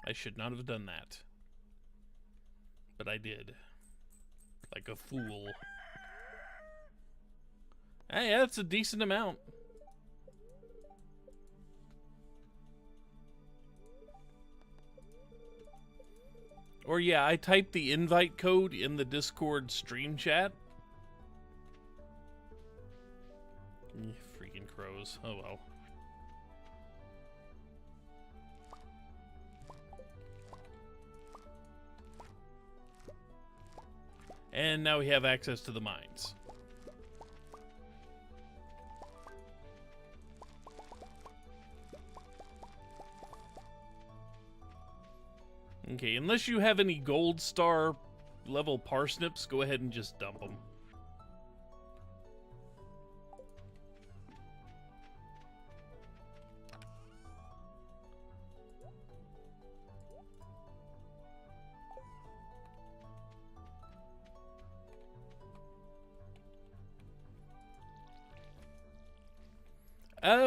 I should not have done that. But I did. Like a fool. Hey, that's a decent amount. Or yeah, I typed the invite code in the Discord stream chat. Freaking crows. Oh well. And now we have access to the mines. Okay, unless you have any gold star level parsnips, go ahead and just dump them.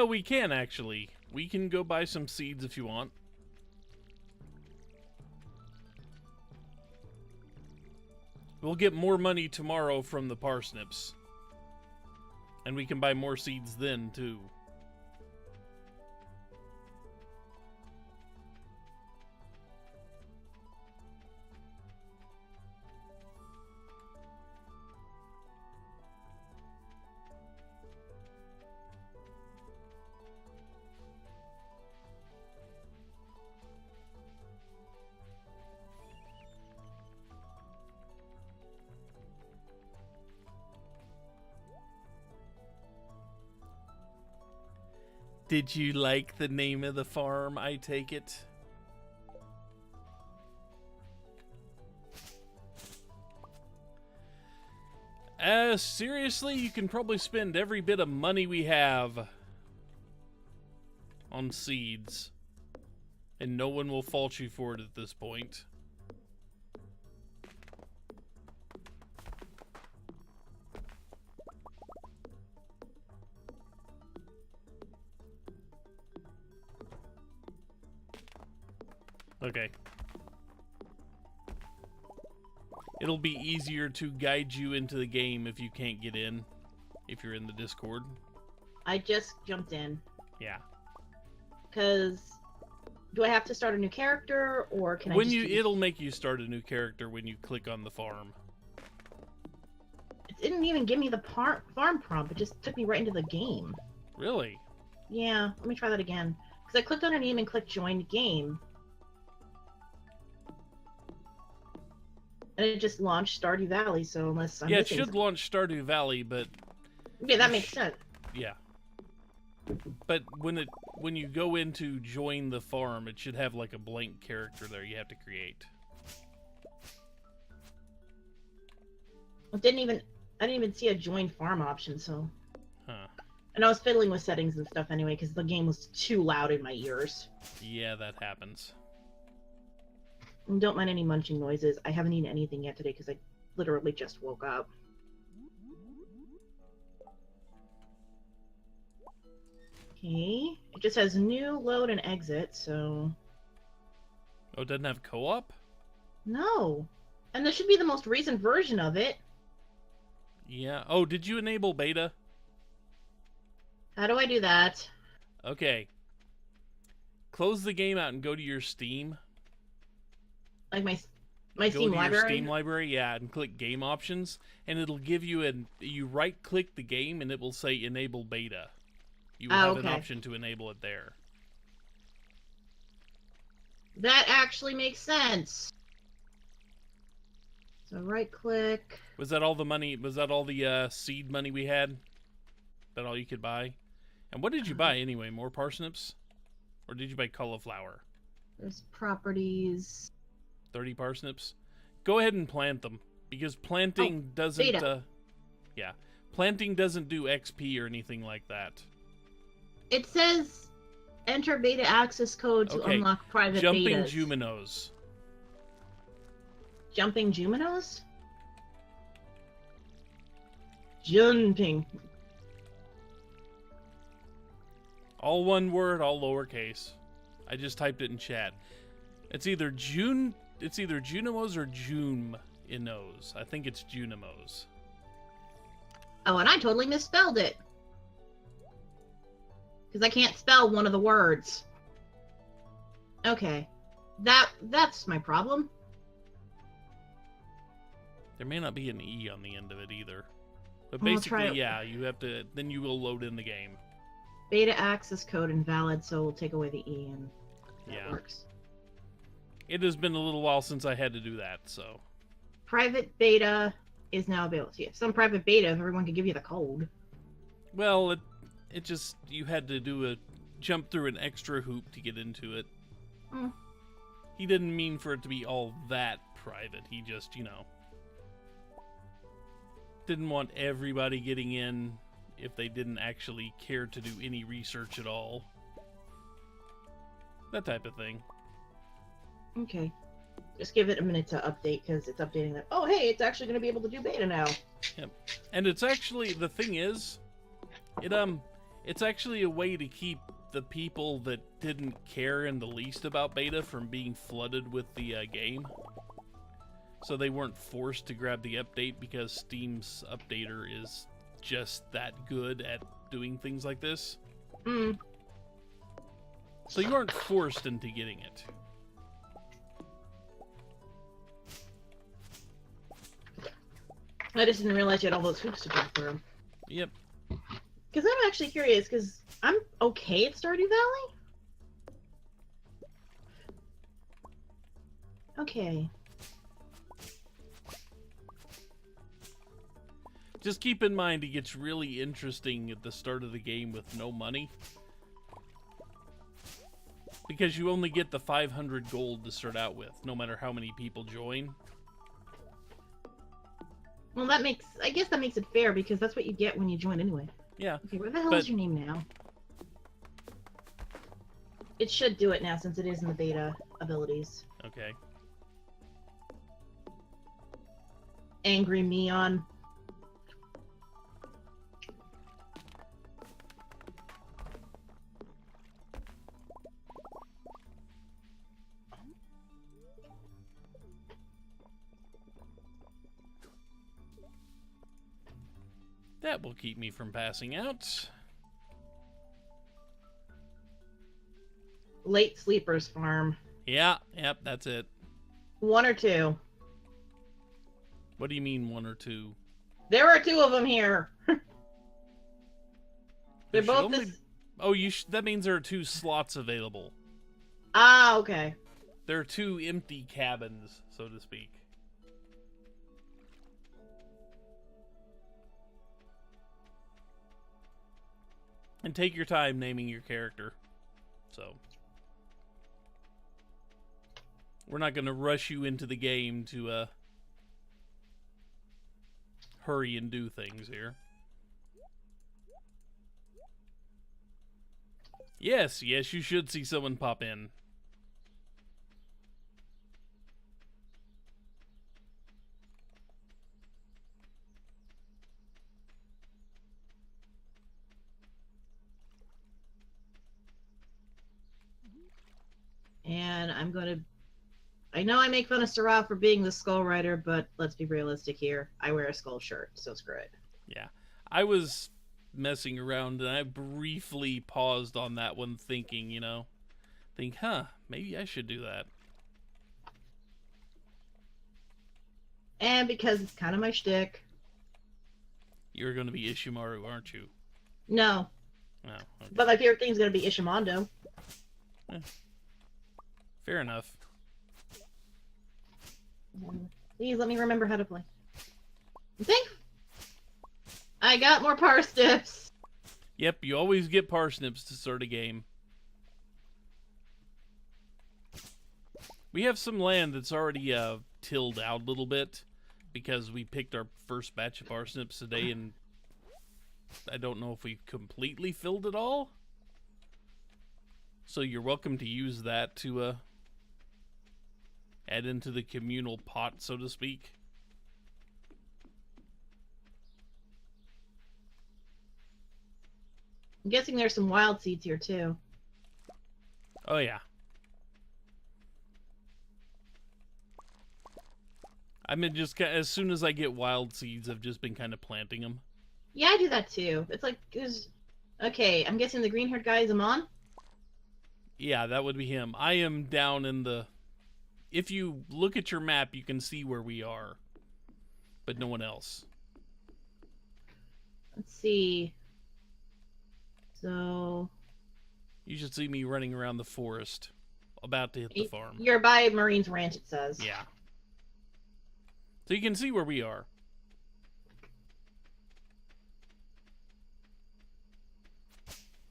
We can actually. We can go buy some seeds if you want. We'll get more money tomorrow from the parsnips. And we can buy more seeds then, too. Did you like the name of the farm, I take it? Seriously, you can probably spend every bit of money we have on seeds. And no one will fault you for it at this point. Okay. It'll be easier to guide you into the game if you can't get in, if you're in the Discord. I just jumped in. Yeah. Because do I have to start a new character, or can when I just you it'll make you start a new character when you click on the farm. It didn't even give me the farm prompt. It just took me right into the game. Really? Yeah. Let me try that again. Because I clicked on her name and clicked join game. And it just launched Stardew Valley, so unless I'm yeah, it missing should something. launch Stardew Valley, but Okay, that makes sense. yeah. But when you go into join the farm, it should have like a blank character there you have to create. I didn't even see a join farm option, so. Huh. And I was fiddling with settings and stuff anyway, because the game was too loud in my ears. Yeah, that happens. And don't mind any munching noises. I haven't eaten anything yet today because I literally just woke up. Okay. It just has new, load, and exit, so... Oh, it doesn't have co-op? No. And this should be the most recent version of it. Yeah. Oh, did you enable beta? How do I do that? Okay. Close the game out and go to your Steam. Like my Go Steam to library? your Steam library, yeah, and click game options, and it'll give you you right-click the game, and it will say enable beta. You will have an option to enable it there. That actually makes sense. So right-click. Was that all the money? Was that all the seed money we had? That all you could buy? And what did you buy anyway? More parsnips? Or did you buy cauliflower? There's properties. 30 parsnips? Go ahead and plant them. Because planting doesn't... yeah. Planting doesn't do XP or anything like that. It says enter beta access code to unlock private Jumping betas. Juminos. Jumping Juminos? Jumping. All one word, all lowercase. I just typed it in chat. It's either Junimos or June-inos. I think it's Junimos. Oh, and I totally misspelled it. Because I can't spell one of the words. Okay. That's my problem. There may not be an E on the end of it either. But Well, try basically, it. yeah, you have to, then you will load in the game. Beta access code invalid, so we'll take away the E and that Yeah. works. It has been a little while since I had to do that, so. Private beta is now available. So, yeah, some private beta, if everyone could give you the code. Well, it just, you had to jump through an extra hoop to get into it. Mm. He didn't mean for it to be all that private. He just, didn't want everybody getting in if they didn't actually care to do any research at all. That type of thing. Okay. Just give it a minute to update, because it's updating that. Oh, hey, it's actually going to be able to do beta now. Yep. And it's actually, the thing is, it's actually a way to keep the people that didn't care in the least about beta from being flooded with the game. So they weren't forced to grab the update because Steam's updater is just that good at doing things like this. Mm. So you aren't forced into getting it. I just didn't realize you had all those hoops to jump through. Yep. Because I'm actually curious, because I'm okay at Stardew Valley. Okay. Just keep in mind it gets really interesting at the start of the game with no money. Because you only get the 500 gold to start out with, no matter how many people join. Well, I guess that makes it fair, because that's what you get when you join anyway. Yeah. Okay, where the hell is your name now? It should do it now, since it is in the beta abilities. Okay. Angry Meon. That will keep me from passing out. Late Sleepers Farm. Yeah, yep, that's it. 1 or 2. What do you mean 1 or 2? There are 2 of them here. They're There should both only- this. Oh, that means there are 2 slots available. Ah, okay. There are 2 empty cabins, so to speak. And take your time naming your character. So. We're not going to rush you into the game to hurry and do things here. Yes, you should see someone pop in. And I'm going to... I know I make fun of Sarah for being the skull rider, but let's be realistic here. I wear a skull shirt, so screw it. Yeah. I was messing around and I briefly paused on that one thinking, maybe I should do that. And because it's kind of my shtick. You're going to be Ishimaru, aren't you? No. Oh, okay. But my favorite thing is going to be Ishimondo. Fair enough. Please let me remember how to play. Think I got more parsnips. Yep, you always get parsnips to start a game. We have some land that's already tilled out a little bit because we picked our first batch of parsnips today, and I don't know if we completely filled it all. So you're welcome to use that to add into the communal pot, so to speak. I'm guessing there's some wild seeds here too. Oh yeah. I mean, just as soon as I get wild seeds, I've just been kind of planting them. Yeah, I do that too. It's like, okay, I'm guessing the green-haired guy is Amon? Yeah, that would be him. I am down in the... If you look at your map, you can see where we are. But no one else. Let's see. So... You should see me running around the forest. About to hit the farm. You're by Marine's Ranch, it says. Yeah. So you can see where we are.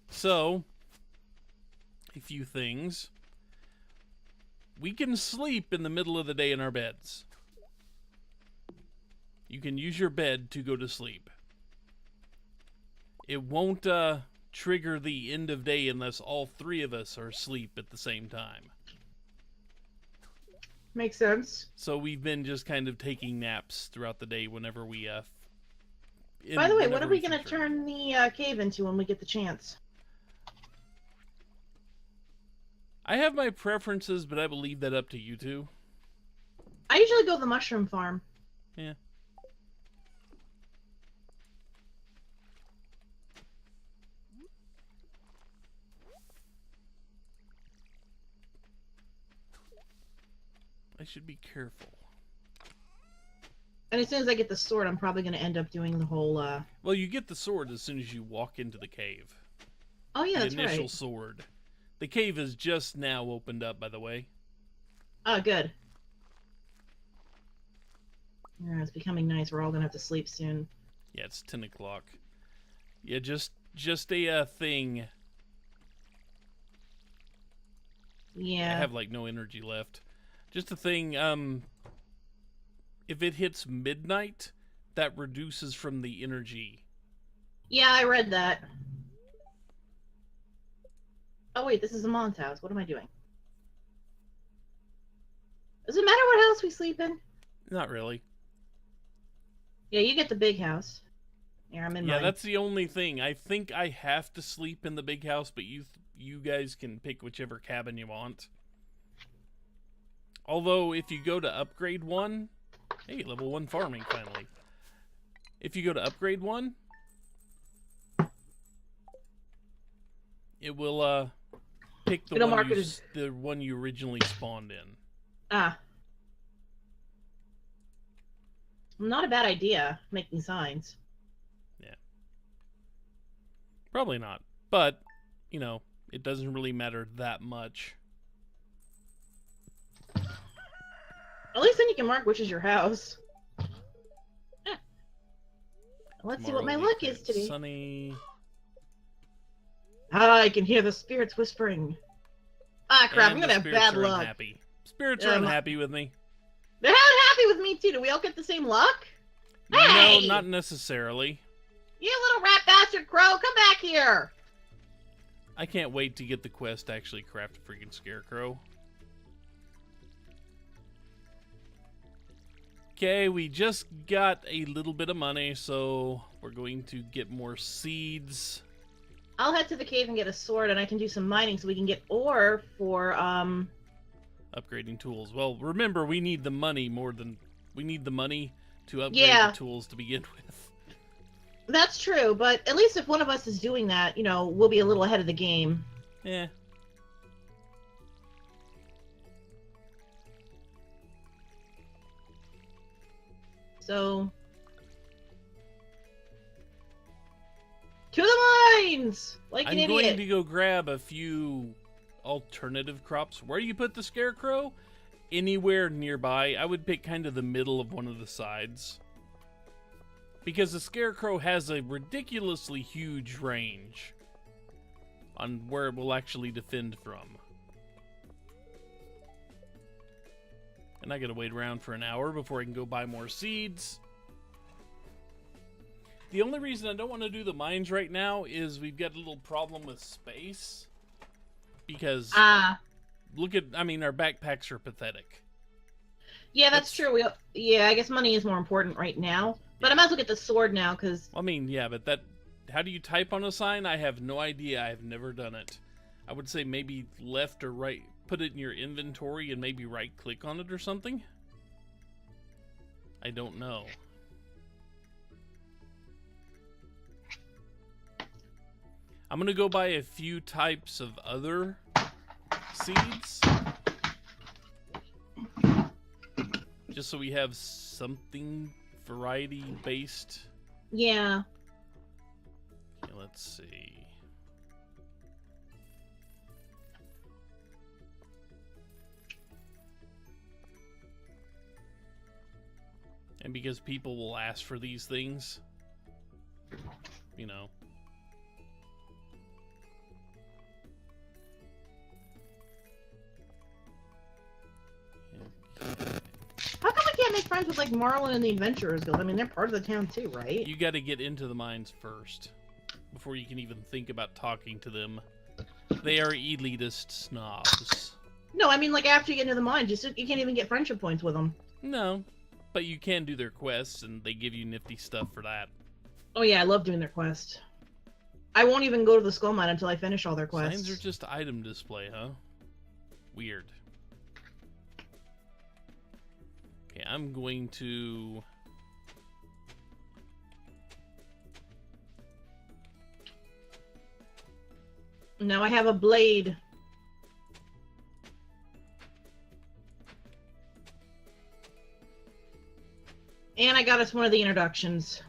So, a few things. We can sleep in the middle of the day in our beds. You can use your bed to go to sleep. It won't trigger the end of day unless all three of us are asleep at the same time. Makes sense. So we've been just kind of taking naps throughout the day whenever we... By the way, what are we going to turn the cave into when we get the chance? I have my preferences, but I will leave that up to you two. I usually go to the mushroom farm. Yeah. I should be careful. And as soon as I get the sword, I'm probably going to end up doing the whole, Well, you get the sword as soon as you walk into the cave. Oh, yeah, that's right. The initial sword. The cave is just now opened up, by the way. Oh, good. Yeah, it's becoming nice. We're all going to have to sleep soon. Yeah, it's 10 o'clock. Yeah, just a thing. Yeah. I have, like, no energy left. Just a thing, if it hits midnight, that reduces from the energy. Yeah, I read that. Oh, wait, this is Amon's house. What am I doing? Does it matter what house we sleep in? Not really. Yeah, you get the big house. Here, I'm in mine. Yeah, that's the only thing. I think I have to sleep in the big house, but you guys can pick whichever cabin you want. Although, if you go to upgrade 1... Hey, level 1 farming, finally. If you go to upgrade 1... It will, pick the one you originally spawned in. Ah. Not a bad idea, making signs. Yeah. Probably not. But, you know, it doesn't really matter that much. At least then you can mark which is your house. Let's see what my luck is today. Sunny. I can hear the spirits whispering. Ah, crap, And I'm gonna have bad luck. Unhappy. Spirits are unhappy with me. They're not happy with me, too. Do we all get the same luck? Hey! No, not necessarily. You little rat bastard crow, come back here! I can't wait to get the quest to actually craft a freaking scarecrow. Okay, we just got a little bit of money, so we're going to get more seeds. I'll head to the cave and get a sword, and I can do some mining so we can get ore for, upgrading tools. Well, remember, we need the money more than... We need the money to upgrade the tools to begin with. That's true, but at least if one of us is doing that, you know, we'll be a little ahead of the game. Yeah. So... To the mines! Like an idiot. I'm going to go grab a few alternative crops. Where do you put the scarecrow? Anywhere nearby. I would pick kind of the middle of one of the sides. Because the scarecrow has a ridiculously huge range on where it will actually defend from. And I gotta wait around for an hour before I can go buy more seeds. The only reason I don't want to do the mines right now is we've got a little problem with space. Because, look at, I mean, our backpacks are pathetic. Yeah, that's true. Yeah, I guess money is more important right now. But I might as well get the sword now, because... I mean, yeah, but that... How do you type on a sign? I have no idea. I have never done it. I would say maybe left or right. Put it in your inventory and maybe right-click on it or something. I don't know. I'm gonna go buy a few types of other seeds. Just so we have something variety-based. Yeah. Okay, let's see. And because people will ask for these things, you know. How come I can't make friends with, like, Marlin and the Adventurers Guild? I mean, they're part of the town too, right? You gotta get into the mines first, before you can even think about talking to them. They are elitist snobs. No, I mean, like, after you get into the mines, you can't even get friendship points with them. No, but you can do their quests, and they give you nifty stuff for that. Oh yeah, I love doing their quests. I won't even go to the skull mine until I finish all their quests. Signs are just item display, huh? Weird. Okay, I'm going to... Now I have a blade. And I got us one of the introductions.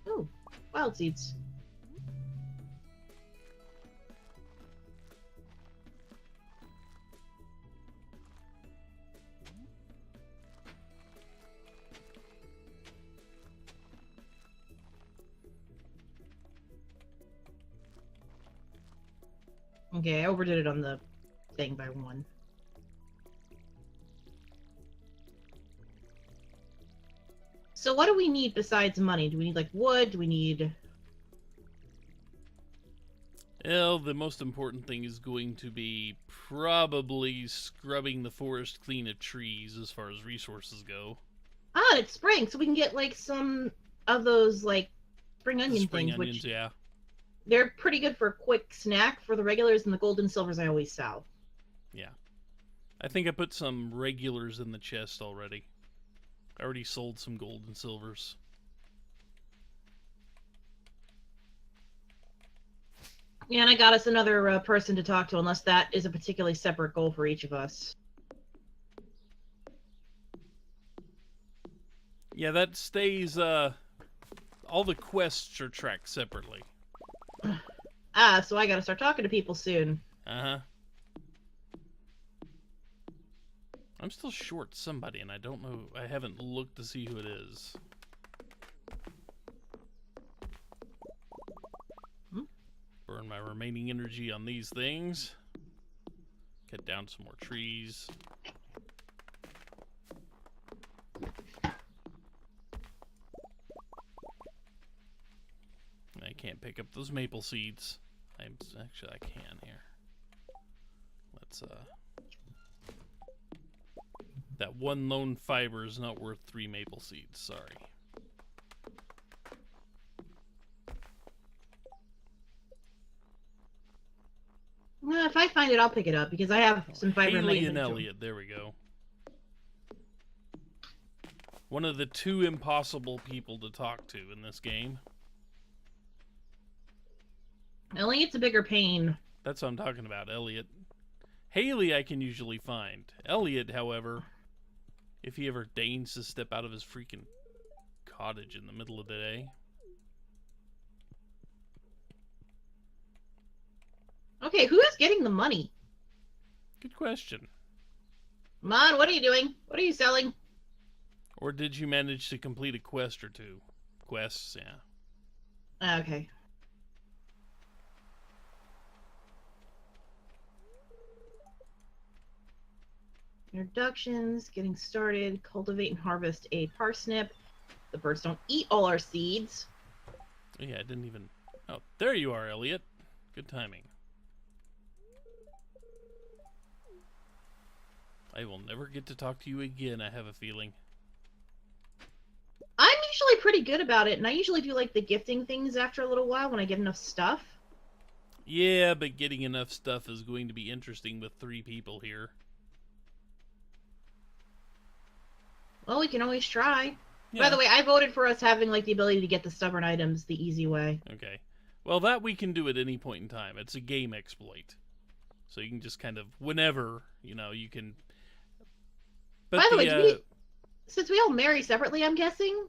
Oh, wild seeds. Okay, I overdid it on the thing by one. So what do we need besides money? Do we need, like, wood? Do we need... Well, the most important thing is going to be probably scrubbing the forest clean of trees as far as resources go. Ah, it's spring, so we can get, like, some of those, like, spring onion Spring things, onions, which yeah. they're pretty good for a quick snack for the regulars and the gold and silvers I always sell. Yeah. I think I put some regulars in the chest already. I already sold some gold and silvers. Yeah, and I got us another person to talk to, unless that is a particularly separate goal for each of us. Yeah, that stays, all the quests are tracked separately. Ah, so I gotta start talking to people soon. Uh-huh. I'm still short somebody, and I don't know, I haven't looked to see who it is. Burn my remaining energy on these things. Cut down some more trees. I can't pick up those maple seeds. Actually, I can here. Let's, that one lone fiber is not worth 3 maple seeds, sorry. If I find it, I'll pick it up, because I have some fiber in my Haley and inventory. Elliot, there we go. One of the 2 impossible people to talk to in this game. Elliot's a bigger pain. That's what I'm talking about, Elliot. Haley I can usually find. Elliot, however, if he ever deigns to step out of his freaking cottage in the middle of the day. Okay, who is getting the money? Good question. Come on, what are you doing? What are you selling? Or did you manage to complete a quest or 2? Quests, yeah. Okay. Introductions, getting started, cultivate and harvest a parsnip. The birds don't eat all our seeds. Oh, yeah, I didn't even... Oh, there you are, Elliot. Good timing. I will never get to talk to you again, I have a feeling. I'm usually pretty good about it, and I usually do, like, the gifting things after a little while when I get enough stuff. Yeah, but getting enough stuff is going to be interesting with 3 people here. Well, we can always try. Yeah. By the way, I voted for us having like the ability to get the stubborn items the easy way. Okay. Well, that we can do at any point in time. It's a game exploit. So you can just kind of, whenever, you can... But By the way, since we all marry separately, I'm guessing,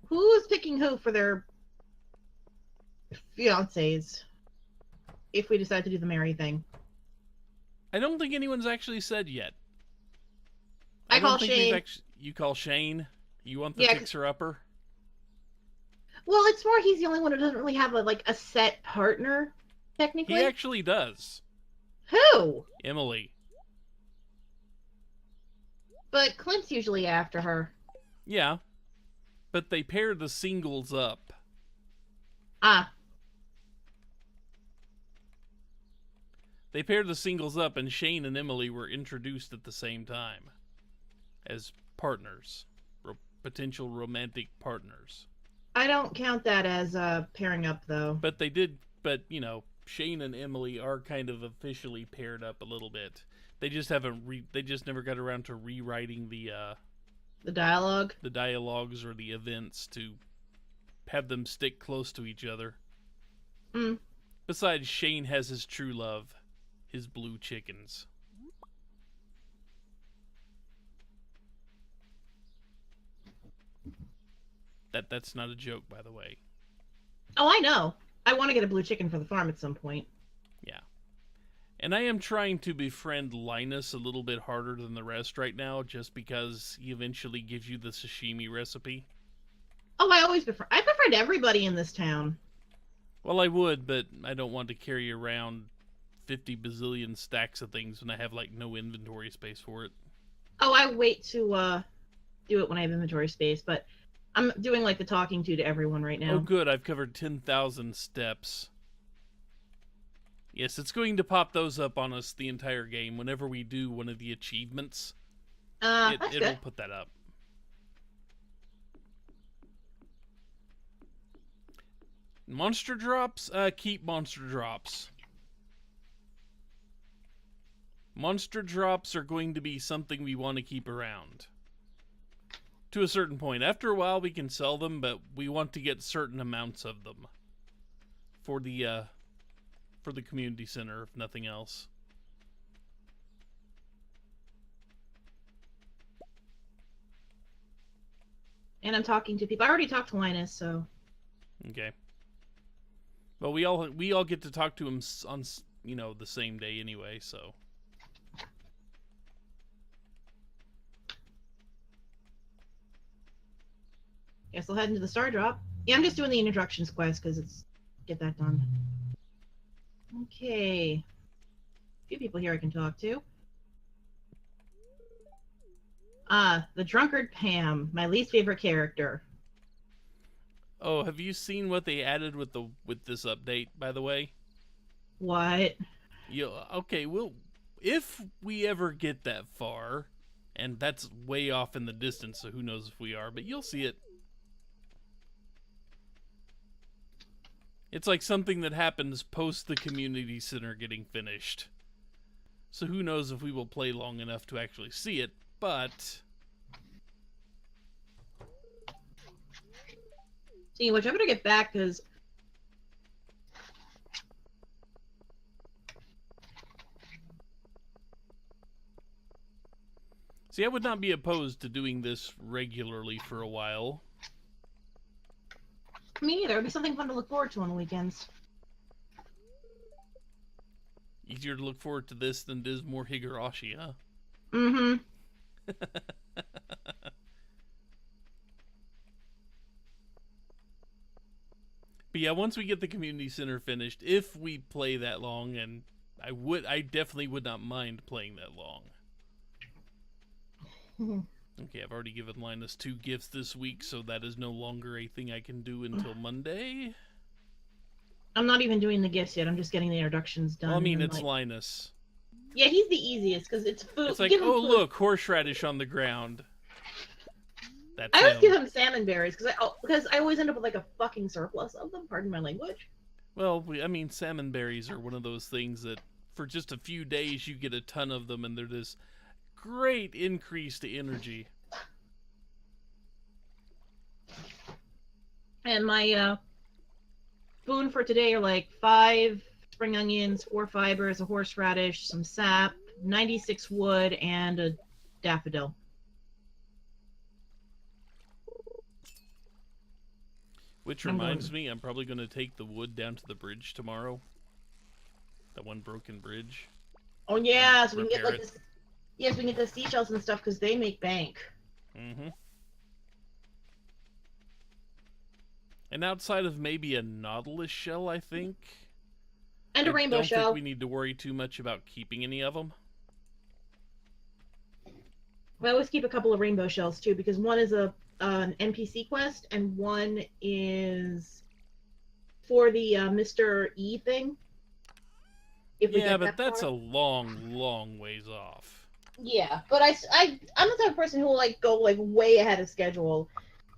who is picking who for their fiancés if we decide to do the marry thing? I don't think anyone's actually said yet. I call Shane. You call Shane? You want the fixer-upper? Well, it's more he's the only one who doesn't really have a set partner, technically. He actually does. Who? Emily. But Clint's usually after her. Yeah. But they pair the singles up. Ah. They paired the singles up, and Shane and Emily were introduced at the same time. As partners. Potential romantic partners. I don't count that as pairing up, though. But they did, Shane and Emily are kind of officially paired up a little bit. They just haven't, they just never got around to rewriting the dialogue? The dialogues or the events to have them stick close to each other. Mm. Besides, Shane has his true love, his blue chickens. That's not a joke, by the way. Oh, I know. I want to get a blue chicken for the farm at some point. Yeah. And I am trying to befriend Linus a little bit harder than the rest right now, just because he eventually gives you the sashimi recipe. Oh, I befriend everybody in this town. Well, I would, but I don't want to carry around 50 bazillion stacks of things when I have, no inventory space for it. Oh, I wait to do it when I have inventory space, but I'm doing, the talking to everyone right now. Oh, good. I've covered 10,000 steps. Yes, it's going to pop those up on us the entire game whenever we do one of the achievements. It'll put that up. Monster drops? Keep monster drops. Monster drops are going to be something we want to keep around. To a certain point. After a while we can sell them, but we want to get certain amounts of them. For the community center, if nothing else. And I'm talking to people. I already talked to Linus, so... Okay. Well, we all get to talk to him on, the same day anyway, so... Guess I'll head into the Star Drop. Yeah, I'm just doing the introductions quest, because get that done. Okay. A few people here I can talk to. The Drunkard Pam, my least favorite character. Oh, have you seen what they added with this update, by the way? What? Okay, well, if we ever get that far, and that's way off in the distance, so who knows if we are, but you'll see it. It's like something that happens post the community center getting finished. So who knows if we will play long enough to actually see it, but... See, which I'm gonna get back, because... See, I would not be opposed to doing this regularly for a while. Me neither. It'd be something fun to look forward to on the weekends. Easier to look forward to this than it is more Higurashi, huh? Mm-hmm. But yeah, once we get the community center finished, if we play that long, and I definitely would not mind playing that long. Okay, I've already given Linus 2 gifts this week, so that is no longer a thing I can do until Monday. I'm not even doing the gifts yet. I'm just getting the introductions done. Well, I mean, it's Linus. Yeah, he's the easiest, because it's food. It's like, oh, look, horseradish on the ground. That's I always give him salmon berries, because I always end up with, a fucking surplus of them. Pardon my language. Well, I mean, salmon berries are one of those things that for just a few days you get a ton of them, and they're this great increase to energy. And my food for today are like 5 spring onions, 4 fibers, a horseradish, some sap, 96 wood, and a daffodil. Which reminds me, I'm probably going to take the wood down to the bridge tomorrow. That one broken bridge. Oh yeah, so we can get like this. Yes, we can get the seashells and stuff because they make bank. Mm-hmm. And outside of maybe a nautilus shell, I think. And a rainbow shell. I don't think we need to worry too much about keeping any of them. We always keep a couple of rainbow shells too, because one is an NPC quest and one is for the Mr. E thing. Yeah, but that's a long ways off. Yeah, but I'm the type of person who will like go like way ahead of schedule,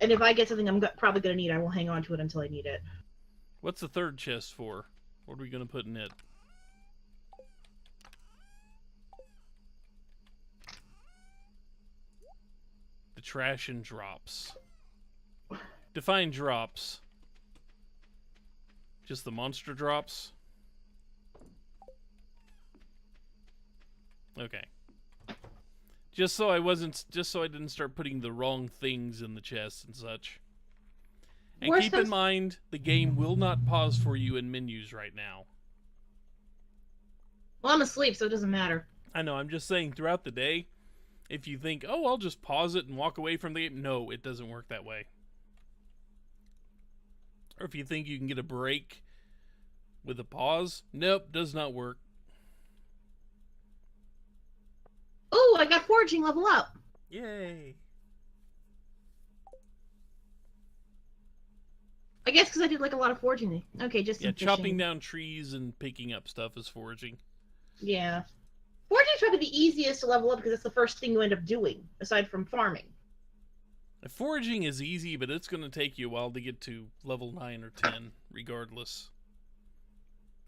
and if I get something I'm probably gonna need, I will hang on to it until I need it. What's the third chest for? What are we gonna put in it? The trash and drops. Define drops. Just the monster drops? Okay. Just so I didn't start putting the wrong things in the chests and such. And keep in mind, the game will not pause for you in menus right now. Well, I'm asleep, so it doesn't matter. I know, I'm just saying, throughout the day, if you think, oh, I'll just pause it and walk away from the game, no, it doesn't work that way. Or if you think you can get a break with a pause, nope, does not work. Oh, I got foraging level up. Yay. I guess because I did like a lot of foraging. Okay, just some fishing. Chopping down trees and picking up stuff is foraging. Yeah. Foraging's probably the easiest to level up because it's the first thing you end up doing, aside from farming. Foraging is easy, but it's going to take you a while to get to level 9 or 10, regardless.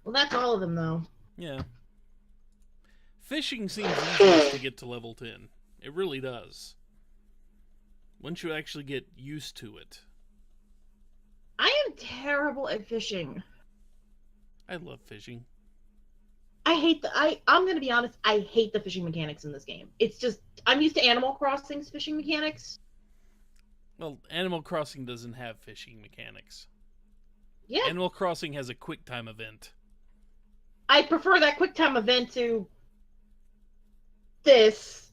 Well, that's all of them, though. Yeah. Fishing seems easiest to get to level 10. It really does. Once you actually get used to it. I am terrible at fishing. I love fishing. I'm gonna be honest, I hate the fishing mechanics in this game. It's just, I'm used to Animal Crossing's fishing mechanics. Well, Animal Crossing doesn't have fishing mechanics. Yeah. Animal Crossing has a quick time event. I prefer that quick time event to this.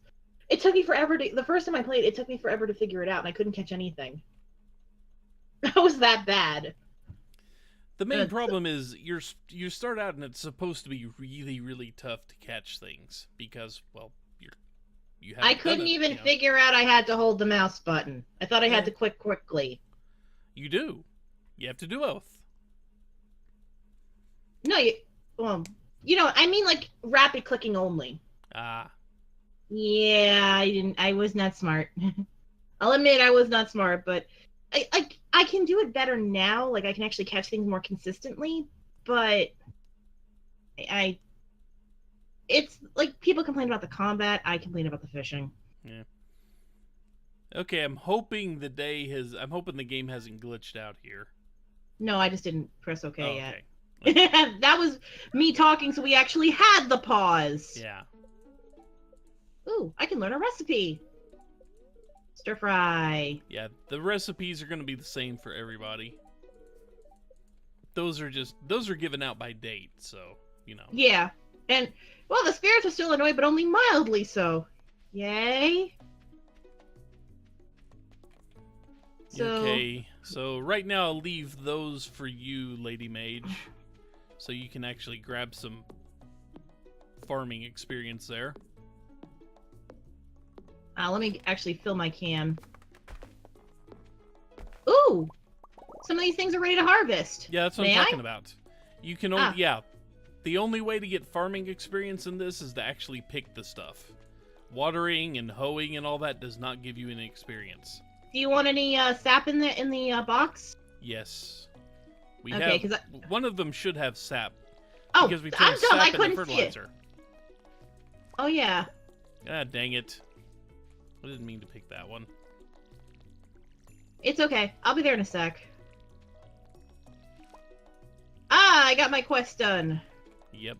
It took me forever the first time I played, it took me forever to figure it out, and I couldn't catch anything. It was that bad. The main problem is you start out and it's supposed to be really, really tough to catch things because, well, you haven't I couldn't even figure out I had to hold the mouse button. I thought I had to click quickly. You do. You have to do both. No, I mean like rapid clicking only. Ah. Yeah, I was not smart. I'll admit I was not smart, but I can do it better now. Like, I can actually catch things more consistently, but it's like people complain about the combat. I complain about the fishing. Yeah. Okay, I'm hoping the game hasn't glitched out here. No, I just didn't press OK yet. Okay. That was me talking, so we actually had the pause. Yeah. Ooh, I can learn a recipe. Stir fry. Yeah, the recipes are going to be the same for everybody. Those are given out by date, so, you know. Yeah. And, well, the spirits are still annoyed, but only mildly so. Yay. Okay, so right now I'll leave those for you, LadyMage, so you can actually grab some farming experience there. Let me actually fill my can. Ooh! Some of these things are ready to harvest. Yeah, that's what I'm talking about. You can only, the only way to get farming experience in this is to actually pick the stuff. Watering and hoeing and all that does not give you any experience. Do you want any sap in the box? Yes. One of them should have sap. Oh, because we turned sap into fertilizer. Oh, yeah. Ah, dang it. I didn't mean to pick that one. It's okay. I'll be there in a sec. Ah, I got my quest done. Yep.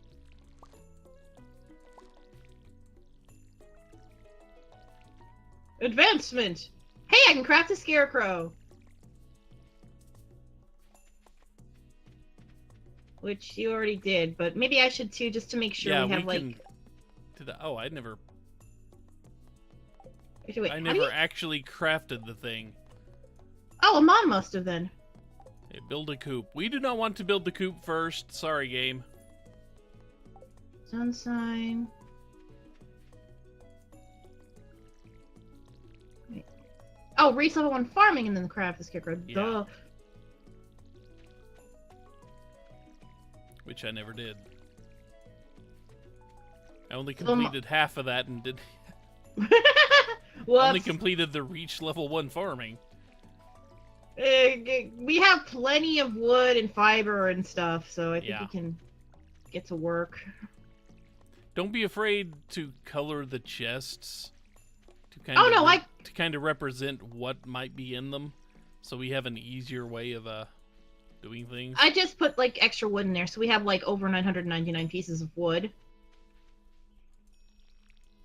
Advancement! Hey, I can craft a scarecrow! Which you already did, but maybe I should too, just to make sure Yeah, we have, we like... can... Oh, I never... Wait, I never actually crafted the thing. Oh, Amon must have then. Okay, build a coop. We do not want to build the coop first. Sorry, game. Sun sign. Wait. Oh, reach level 1 farming and then craft the scarecrow. Yeah. Duh. Which I never did. I only completed half of that and did... only completed the reach level 1 farming. We have plenty of wood and fiber and stuff, so I think we can get to work. Don't be afraid to color the chests to kind of represent what might be in them, so we have an easier way of doing things. I just put like extra wood in there, so we have like over 999 pieces of wood.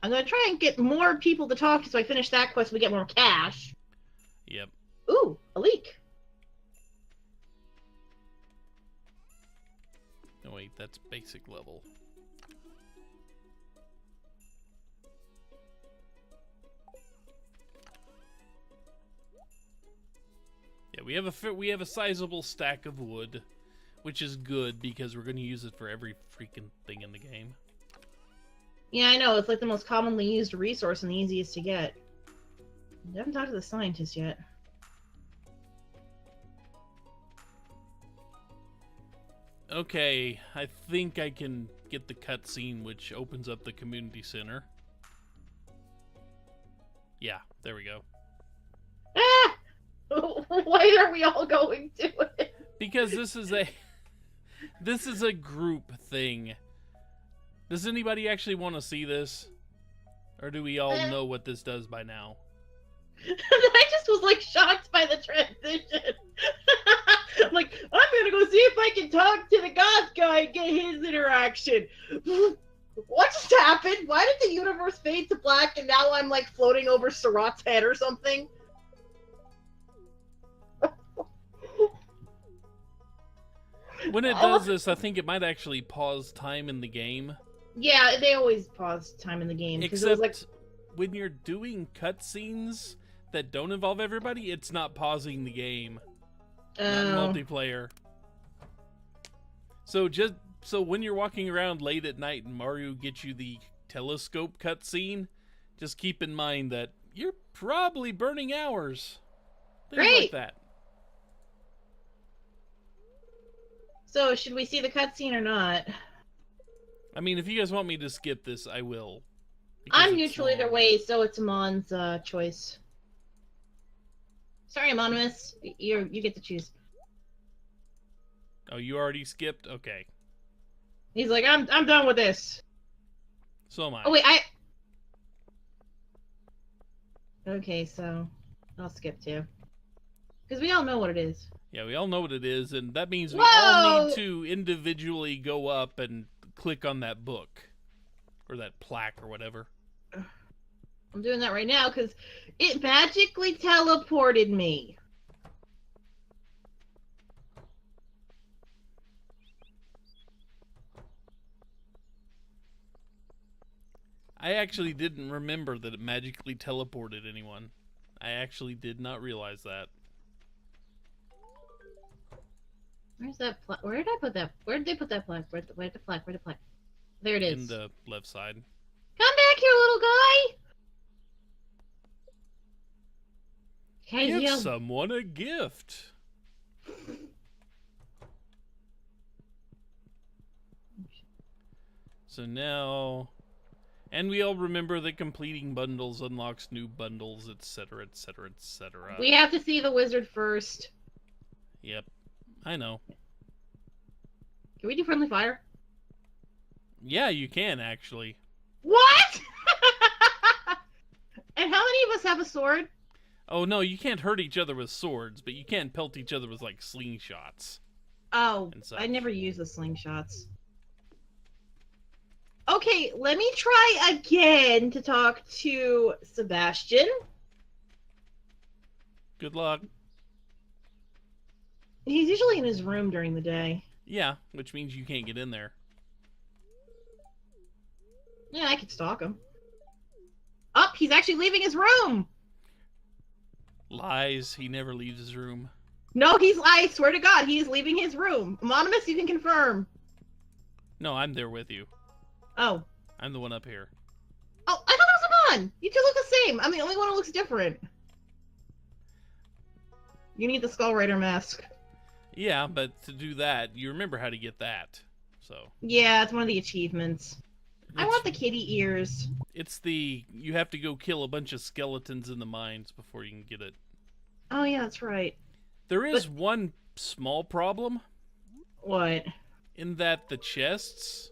I'm gonna try and get more people to talk to, so I finish that quest. We get more cash. Yep. Ooh, a leak. Oh wait, that's basic level. Yeah, we have a sizable stack of wood, which is good because we're going to use it for every freaking thing in the game. Yeah, I know. It's like the most commonly used resource and the easiest to get. I haven't talked to the scientist yet. Okay, I think I can get the cutscene which opens up the community center. Yeah, there we go. Ah! Why are we all going to it? Because this is a group thing. Does anybody actually want to see this? Or do we all know what this does by now? I just was like shocked by the transition. I'm like, I'm gonna go see if I can talk to the goth guy and get his interaction. What just happened? Why did the universe fade to black and now I'm like floating over Surat's head or something? When it does this, I think it might actually pause time in the game. Yeah, they always pause time in the game. Except it was like... when you're doing cutscenes that don't involve everybody, it's not pausing the game. Not multiplayer. So when you're walking around late at night and Mario gets you the telescope cutscene, just keep in mind that you're probably burning hours. Things like that. So, should we see the cutscene or not? I mean, if you guys want me to skip this, I will. I'm neutral either way, so it's Amon's choice. Sorry, Amonimus. You get to choose. Oh, you already skipped? Okay. He's like, I'm done with this. So am I. Oh, wait, Okay, so I'll skip too. Because we all know what it is. Yeah, we all know what it is, and that means we Whoa! all need to individually go up and click on that book. Or that plaque or whatever. I'm doing that right now because it magically teleported me. I actually didn't remember that it magically teleported anyone. I actually did not realize that. Where's that plaque? Where did I put that? Where did they put that plaque? Where's the plaque? Where's the plaque? There it is. In the left side. Come back here, little guy! Hey, Give someone a gift. So now... And we all remember that completing bundles unlocks new bundles, etc., etc., etc. We have to see the wizard first. Yep. I know. Can we do friendly fire? Yeah, you can, actually. What?! And how many of us have a sword? Oh, no, you can't hurt each other with swords, but you can pelt each other with, like, slingshots. Oh, and such. I never use the slingshots. Okay, let me try again to talk to Sebastian. Good luck. He's usually in his room during the day. Yeah, which means you can't get in there. Yeah, I could stalk him. Oh, he's actually leaving his room! Lies. He never leaves his room. No, I swear to God, he is leaving his room. Amonimus, you can confirm. No, I'm there with you. Oh. I'm the one up here. Oh, I thought that was Amon! You two look the same. I'm the only one who looks different. You need the Skull Rider mask. Yeah, but to do that, you remember how to get that. So. Yeah, it's one of the achievements. I want the kitty ears. It's you have to go kill a bunch of skeletons in the mines before you can get it. Oh yeah, that's right. There is one small problem. What? In that the chests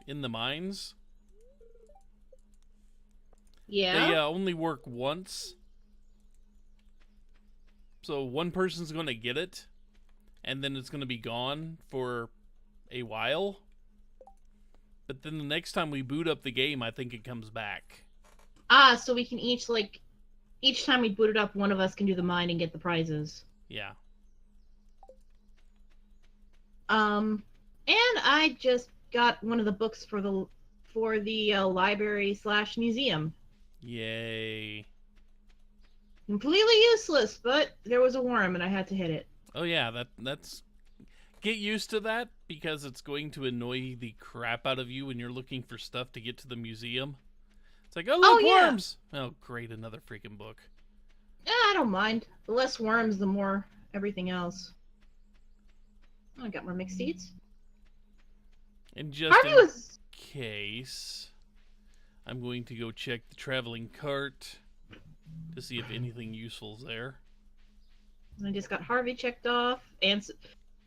in the mines, yeah, they only work once. So one person's going to get it, and then it's going to be gone for a while. But then the next time we boot up the game, I think it comes back. Ah, so we can each time we boot it up, one of us can do the mine and get the prizes. Yeah. And I just got one of the books for the library/museum. Yay. Completely useless, but there was a worm and I had to hit it. Oh yeah, that's get used to that, because it's going to annoy the crap out of you when you're looking for stuff to get to the museum. It's like, oh look, worms! Oh great, another freaking book. Yeah, I don't mind. The less worms, the more everything else. Oh, I got more mixed seeds. And just case, I'm going to go check the traveling cart to see if anything useful is there. I just got Harvey checked off. And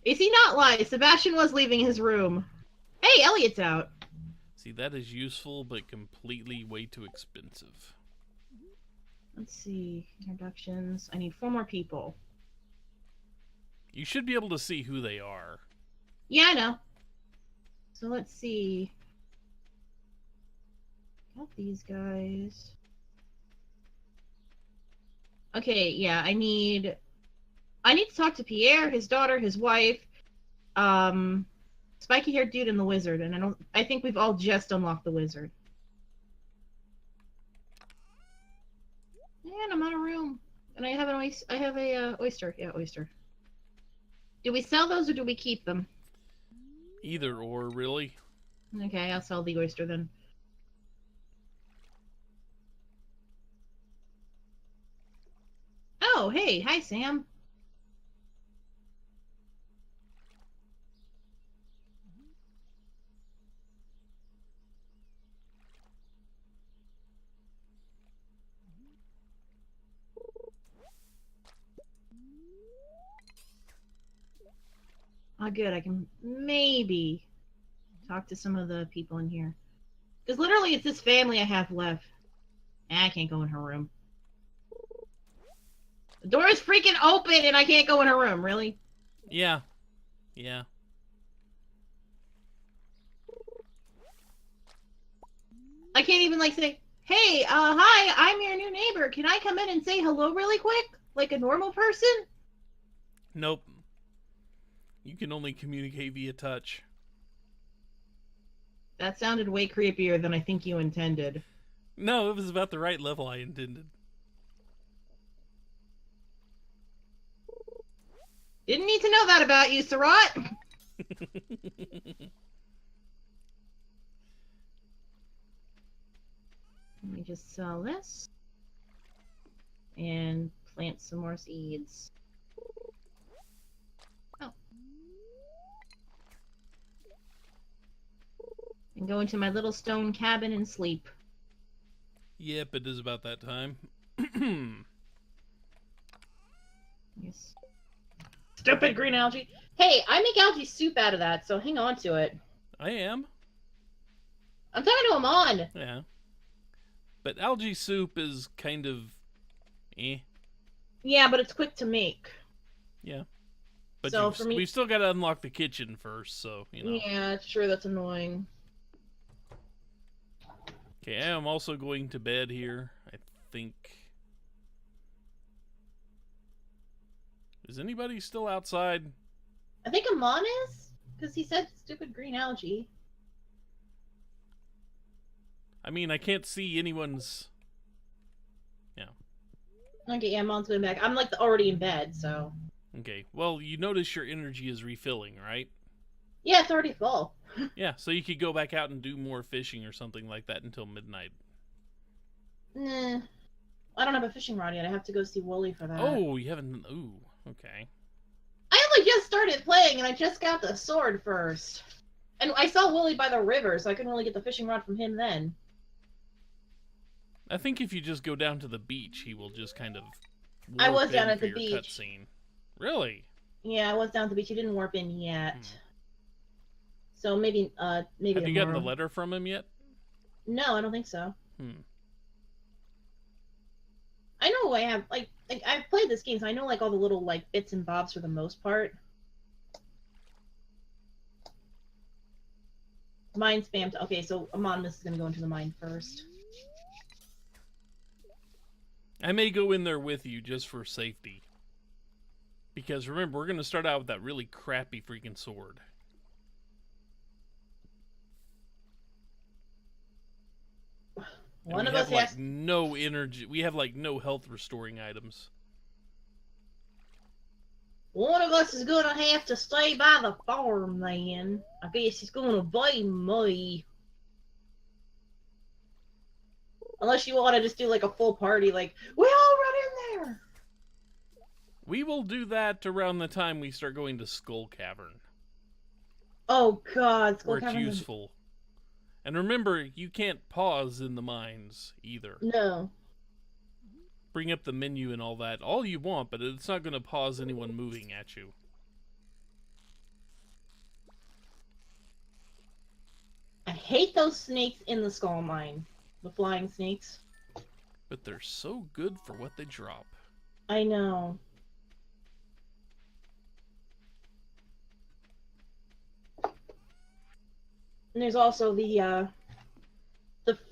is he not lying? Sebastian was leaving his room. Hey, Elliot's out. See, that is useful, but completely way too expensive. Let's see. Introductions. I need 4 more people. You should be able to see who they are. Yeah, I know. So let's see. Got these guys. Okay, yeah, I need to talk to Pierre, his daughter, his wife, spiky-haired dude, and the wizard. And I think we've all just unlocked the wizard. And I'm out of room. And I have a oyster. Yeah, oyster. Do we sell those or do we keep them? Either or, really. Okay, I'll sell the oyster then. Oh, hey, hi, Sam. Oh, good. I can maybe talk to some of the people in here. Because literally, it's this family I have left. I can't go in her room. The door is freaking open and I can't go in her room. Really? Yeah. Yeah. I can't even, like, say, hey, hi, I'm your new neighbor. Can I come in and say hello really quick? Like a normal person? Nope. You can only communicate via touch. That sounded way creepier than I think you intended. No, it was about the right level I intended. Didn't need to know that about you, Surratt. Let me just sell this. And plant some more seeds. Oh. And go into my little stone cabin and sleep. Yep, it is about that time. Yes. Stupid green algae. Hey, I make algae soup out of that, so hang on to it. I am. I'm talking to Amon. Yeah. But algae soup is kind of eh. Yeah, but it's quick to make. Yeah. But So for me, we've still got to unlock the kitchen first, so, you know. yeah, sure, that's annoying. Okay, I am also going to bed here, I think. Is anybody still outside? I think Amon is, because he said stupid green algae. I mean, I can't see anyone's... Yeah. Okay, yeah, Amon's going back. I'm, like, already in bed, so... Okay, well, you notice your energy is refilling, right? Yeah, it's already full. Yeah, so you could go back out and do more fishing or something like that until midnight. Nah. I don't have a fishing rod yet. I have to go see Wooly for that. Oh, you haven't... Ooh, okay. I only just started playing, and I just got the sword first. And I saw Wooly by the river, so I couldn't really get the fishing rod from him then. I think if you just go down to the beach, he will just kind of... I was warp down in at for the your beach. cutscene. Really? Yeah, I was down at the beach. He didn't warp in yet. So maybe maybe Have you tomorrow. gotten the letter from him yet? No, I don't think so. Hmm. I know I have, like I've played this game, so I know, like, all the little, like, bits and bobs for the most part. Mine spammed. Okay, so Amonimus is gonna go into the mine first. I may go in there with you just for safety. Because remember, we're going to start out with that really crappy freaking sword. One of we us have, like, has... no energy. We have, like, no health restoring items. One of us is gonna have to stay by the farm, then. I guess he's gonna be me. Unless you want to just do, like, a full party, like, we all run in there! We will do that around the time we start going to Skull Cavern. Oh, God. Skull where it's Cavern's useful. And remember, you can't pause in the mines, either. No. Bring up the menu and all that, all you want, but it's not going to pause anyone moving at you. I hate those snakes in the skull mine. The flying snakes. But they're so good for what they drop. I know. And there's also the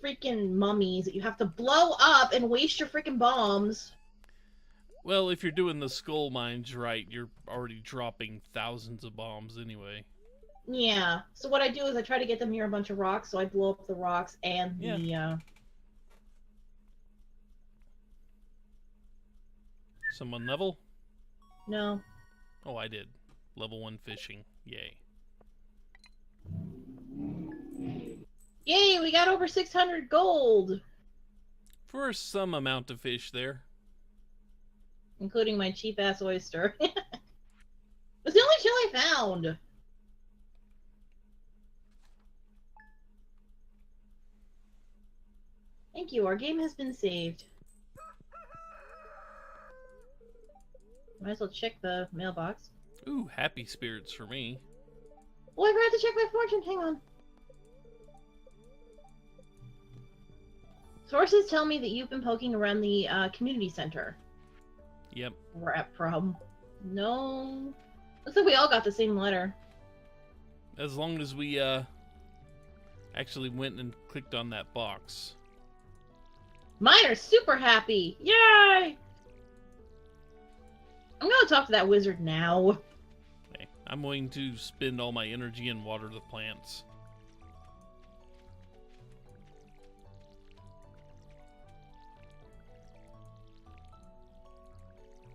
freaking mummies that you have to blow up and waste your freaking bombs. Well, if you're doing the skull mines right, you're already dropping thousands of bombs anyway. Yeah. So what I do is I try to get them near a bunch of rocks, so I blow up the rocks and the Someone level? No. Oh, I did. Level 1 fishing. Yay. Yay, we got over 600 gold! For some amount of fish there. Including my cheap-ass oyster. It's the only shell I found! Thank you, our game has been saved. Might as well check the mailbox. Ooh, happy spirits for me. Oh, I forgot to check my fortune, hang on. Sources tell me that you've been poking around the community center. Yep. Rat problem. No. Looks like we all got the same letter. As long as we, actually went and clicked on that box. Mine are super happy! Yay! I'm gonna talk to that wizard now. Okay. I'm going to spend all my energy and water the plants.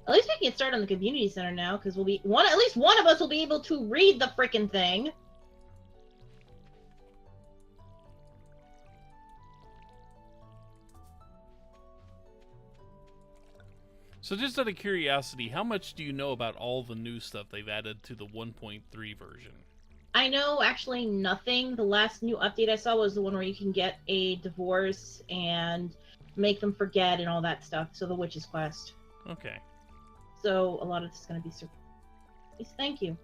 At least we can start on the community center now, because we'll be at least one of us will be able to read the frickin' thing. So just out of curiosity, how much do you know about all the new stuff they've added to the 1.3 version? I know actually nothing. The last new update I saw was the one where you can get a divorce and make them forget and all that stuff. So the witch's quest. Okay. So a lot of this is going to be thank you.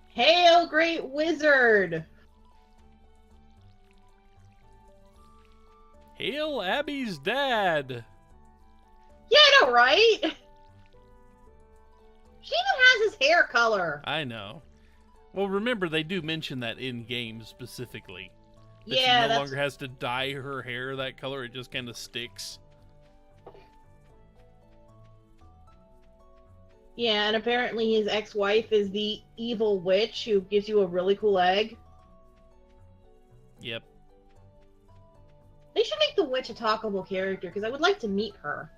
Hail, great wizard! Hail Abby's dad! Yeah, I know, right? hair color. I know. Well, remember, they do mention that in game specifically. That Yeah, she no that's... longer has to dye her hair that color, it just kind of sticks. Yeah, and apparently his ex-wife is the evil witch who gives you a really cool egg. Yep. They should make the witch a talkable character, because I would like to meet her.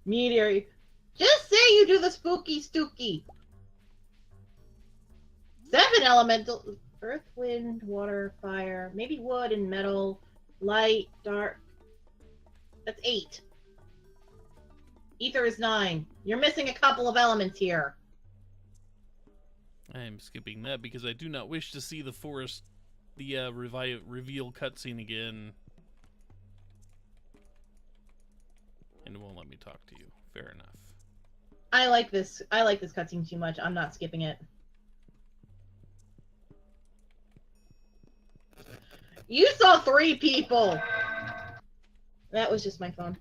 Meteor. Just say you do the spooky stooky. 7 elemental. Earth, wind, water, fire, maybe wood and metal, light, dark. That's 8. Ether is 9. You're missing a couple of elements here. I am skipping that because I do not wish to see the forest, the reveal cutscene again. And it won't let me talk to you. Fair enough. I like this cutscene too much. I'm not skipping it. You saw 3 people! That was just my phone.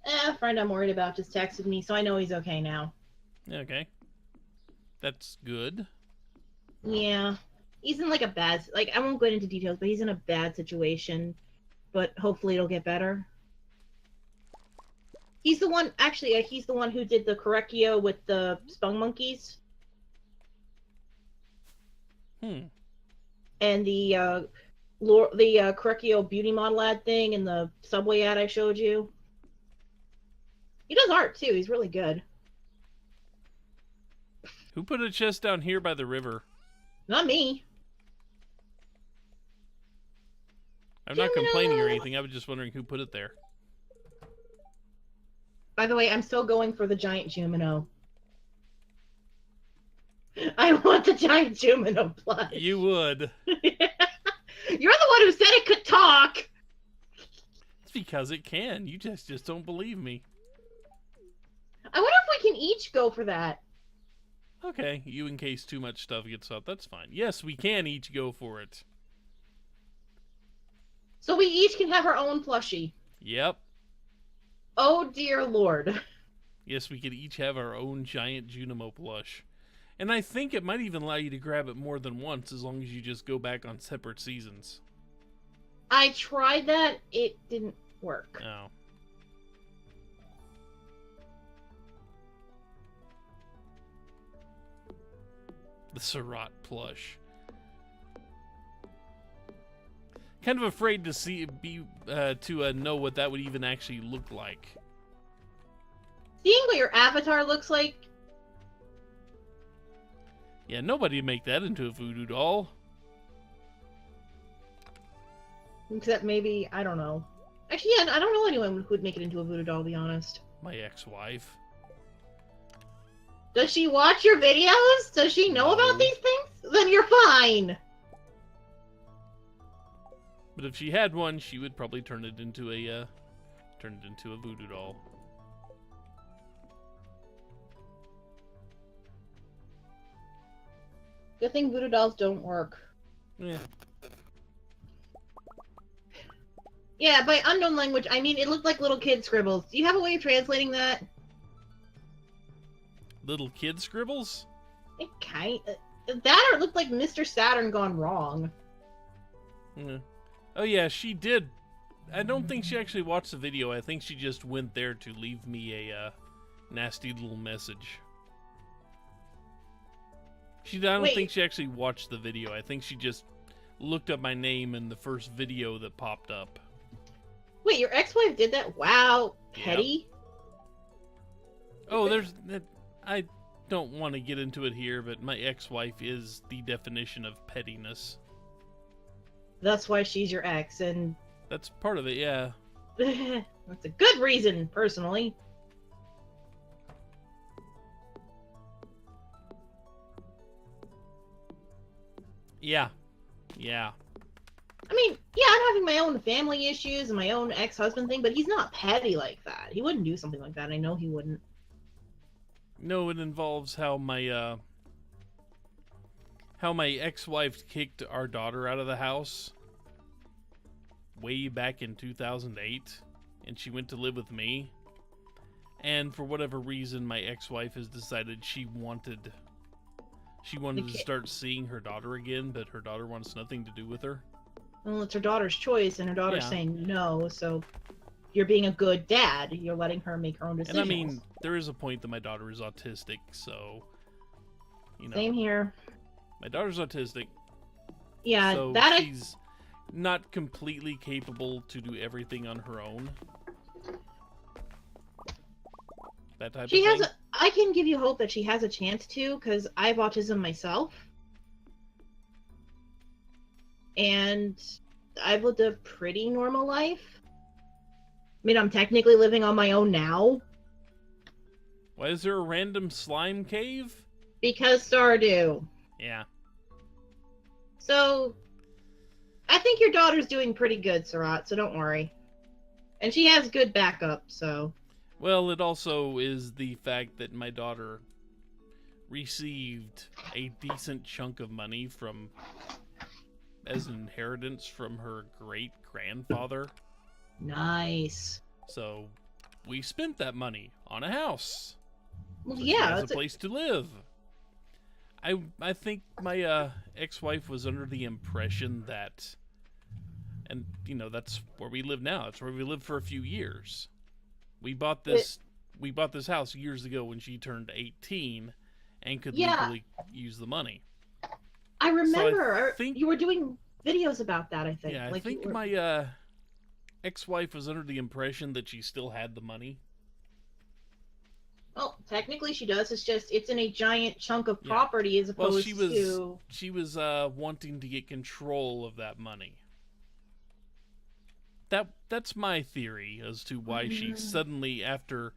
A friend I'm worried about just texted me, so I know he's okay now. Okay. That's good. Yeah. He's in like a bad... Like, I won't go into details, but he's in a bad situation. But hopefully it'll get better. He's the one... Actually, he's the one who did the Correcchio with the Spung Monkeys. And the Correcchio beauty model ad thing and the Subway ad I showed you. He does art, too. He's really good. Who put a chest down here by the river? Not me. I'm not complaining or anything. I was just wondering who put it there. By the way, I'm still going for the giant Jumino. I want the giant Jumino plush. You would. You're the one who said it could talk! It's because it can. You just don't believe me. I wonder if we can each go for that. Okay, you in case too much stuff gets up. That's fine. Yes, we can each go for it. So we each can have our own plushie. Yep. Oh dear lord. Yes, we could each have our own giant Junimo plush. And I think it might even allow you to grab it more than once as long as you just go back on separate seasons. I tried that. It didn't work. Oh. The Surratt plush. Kind of afraid to know what that would even actually look like. Seeing what your avatar looks like. Yeah, nobody would make that into a voodoo doll. Except maybe, I don't know. Actually, yeah, I don't know anyone who would make it into a voodoo doll, to be honest. My ex-wife. Does she watch your videos? Does she know about these things? Then you're fine. But if she had one, she would probably turn it into a voodoo doll. Good thing voodoo dolls don't work. Yeah. Yeah, by unknown language, I mean it looked like little kid scribbles. Do you have a way of translating that? Little kid scribbles? It that or it looked like Mr. Saturn gone wrong. Yeah. Oh yeah, she did. I don't think she actually watched the video. I think she just went there to leave me a nasty little message. I don't think she actually watched the video. I think she just looked up my name in the first video that popped up. Wait, your ex-wife did that? Wow, petty. Yep. Oh, I don't want to get into it here, but my ex-wife is the definition of pettiness. That's why she's your ex, and... That's part of it, yeah. That's a good reason, personally. Yeah. Yeah. I mean, yeah, I'm having having my own family issues and my own ex-husband thing, but he's not petty like that. He wouldn't do something like that. I know he wouldn't. No, it involves how my ex-wife kicked our daughter out of the house way back in 2008, and she went to live with me. And for whatever reason, my ex-wife has decided she wanted to start seeing her daughter again, but her daughter wants nothing to do with her. Well, it's her daughter's choice, and her daughter's saying no, so you're being a good dad. You're letting her make her own decisions. And I mean, there is a point that my daughter is autistic, so, you know. Same here. My daughter's autistic. Yeah, so she's not completely capable to do everything on her own. That type of thing. I can give you hope that she has a chance to, because I have autism myself. And I've lived a pretty normal life. I mean, I'm technically living on my own now. Why is there a random slime cave? Because Stardew. Yeah. So, I think your daughter's doing pretty good, Surat, so don't worry. And she has good backup, so... Well, it also is the fact that my daughter received a decent chunk of money as an inheritance from her great-grandfather. Nice. So, we spent that money on a house. Well, so yeah. she has a place to live. I think my ex-wife was under the impression that, and you know, that's where we live now. That's where we lived for a few years. We bought this house years ago when she turned 18 and could legally use the money. I remember. So you were doing videos about that, I think. Yeah, I think my ex-wife was under the impression that she still had the money. Well, technically she does. It's just it's in a giant chunk of property as opposed to... She was wanting to get control of that money. That's my theory as to why she suddenly after...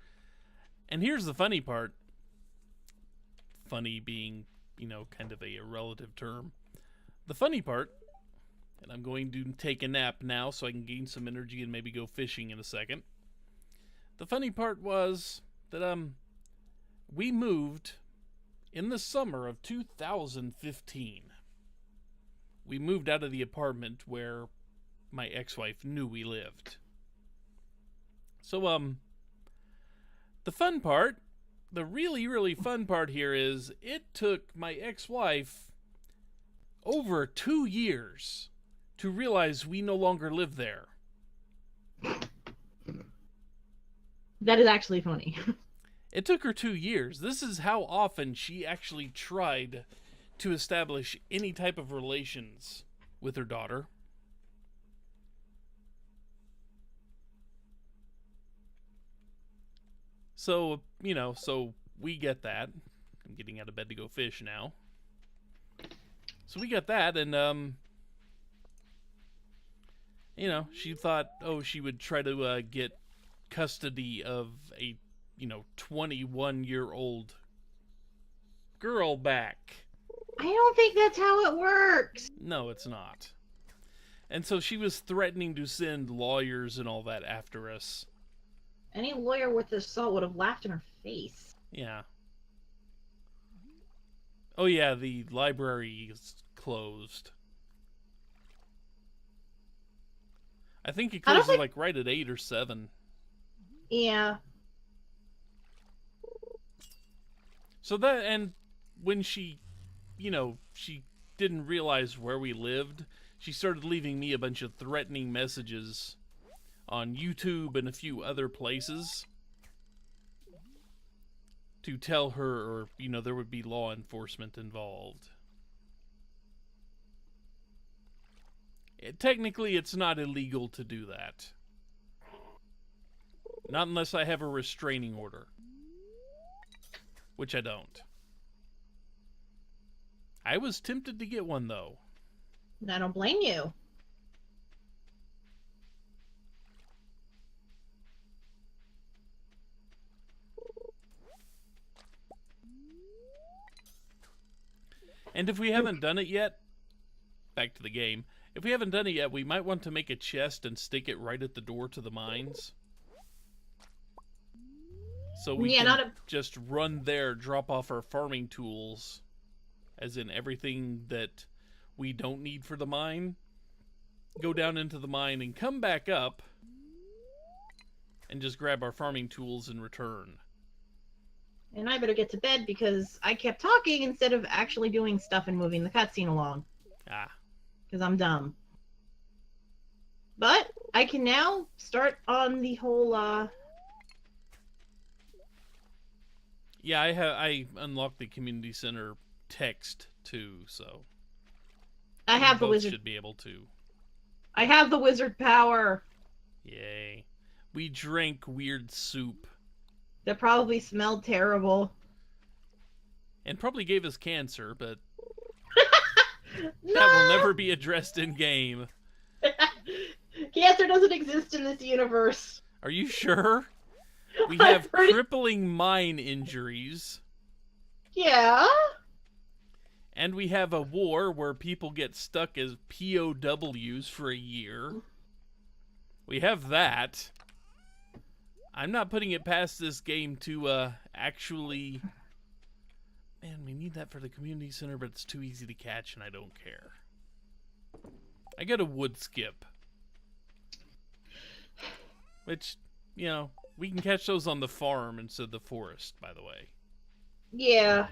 And here's the funny part. Funny being, you know, kind of a relative term. The funny part, and I'm going to take a nap now so I can gain some energy and maybe go fishing in a second. The funny part was that we moved in the summer of 2015. We moved out of the apartment where my ex-wife knew we lived. So, the fun part, the really, really fun part here is it took my ex-wife over 2 years to realize we no longer live there. That is actually funny. It took her 2 years. This is how often she actually tried to establish any type of relations with her daughter. So, you know, so we get that. I'm getting out of bed to go fish now. So we got that, and, you know, she thought, oh, she would try to get custody of a, 21-year-old girl back. I don't think that's how it works. No, it's not. And so she was threatening to send lawyers and all that after us. Any lawyer worth their salt would have laughed in her face. Yeah. Oh yeah, the library is closed. I think it closes like right at 8 or 7. Yeah. So that, and when she, she didn't realize where we lived, she started leaving me a bunch of threatening messages on YouTube and a few other places to tell her, or, there would be law enforcement involved. Technically, it's not illegal to do that. Not unless I have a restraining order. Which I don't. I was tempted to get one, though. I don't blame you. And if we haven't done it yet, back to the game, If we haven't done it yet, we might want to make a chest and stick it right at the door to the mines. So we can just run there, drop off our farming tools, as in everything that we don't need for the mine, go down into the mine and come back up and just grab our farming tools and return. And I better get to bed because I kept talking instead of actually doing stuff and moving the cutscene along. Ah. Because I'm dumb. But I can now start on the whole, Yeah, I unlocked the community center text too, so I have the both wizard. should be able to. I have the wizard power. Yay. We drank weird soup. That probably smelled terrible. And probably gave us cancer, but No! that will never be addressed in game. Cancer doesn't exist in this universe. Are you sure? We I've have heard it. crippling mine injuries. Yeah. And we have a war where people get stuck as POWs for a year. We have that. I'm not putting it past this game to actually... Man, we need that for the community center, but it's too easy to catch and I don't care. I got a wood skip. Which, you know, we can catch those on the farm instead of the forest, by the way. Yeah.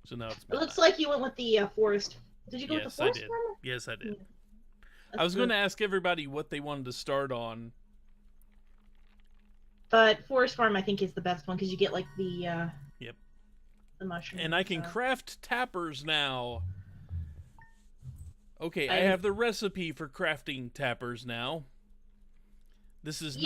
So now it's It looks like you went with the forest. Did you go with the forest? I did. farmer? Yes, I did. Yeah. I was going to ask everybody what they wanted to start on. But forest farm, I think, is the best one because you get like the Yep. the mushroom. And I can craft tappers now. Okay, I have the recipe for crafting tappers now. This is